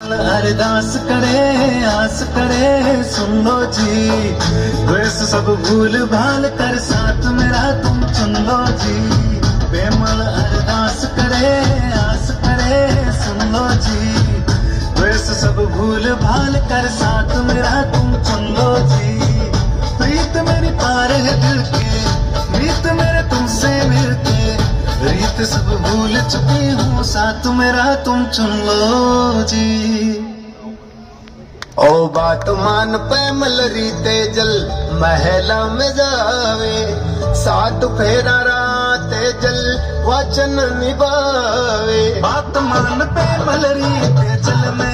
अरदास करे आस करे सुन लो जी, वैसे सब भूल भाल कर साथ मेरा तुम चुन लो जी। बेमल अरदास करे आस करे सुन लो जी, वैसे सब भूल भाल कर साथ मेरा तुम चुन लो जी। प्रीत मेरी पार है दिल के, प्रीत मेरे तुमसे मिलके, रीत सब भूल चुकी हूँ साथ मेरा तुम चुन लो जी। ओ बात मान पे मलरी तेजल महला में जावे, सात फेरा रात जल वचन निभावे। बात मान पे मलरी तेजल में